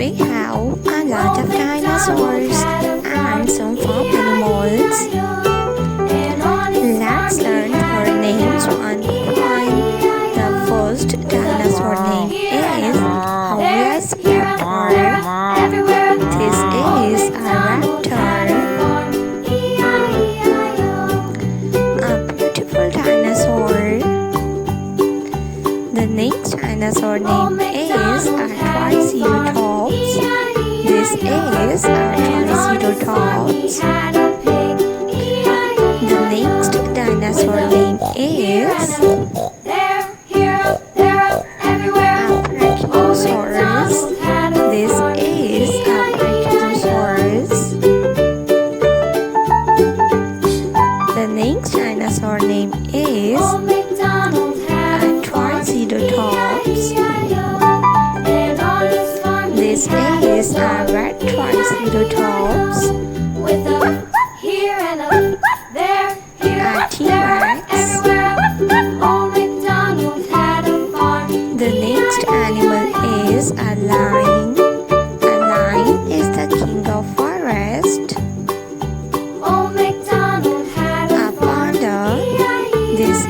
We have a lot of dinosaurs and some farm animals. Let's learn their names one by one. The first dinosaur name is Raptor. This is a raptor. A beautiful dinosaur. The next dinosaur name is a triceratops. This is a triceratops. The next dinosaur name is Brachiosaurus. This is a Brachiosaurus. The next dinosaur name is a triceratops. This is a red triceratops. A T-Rex. The next animal is a lion. A lion is the king of forest. A panda. This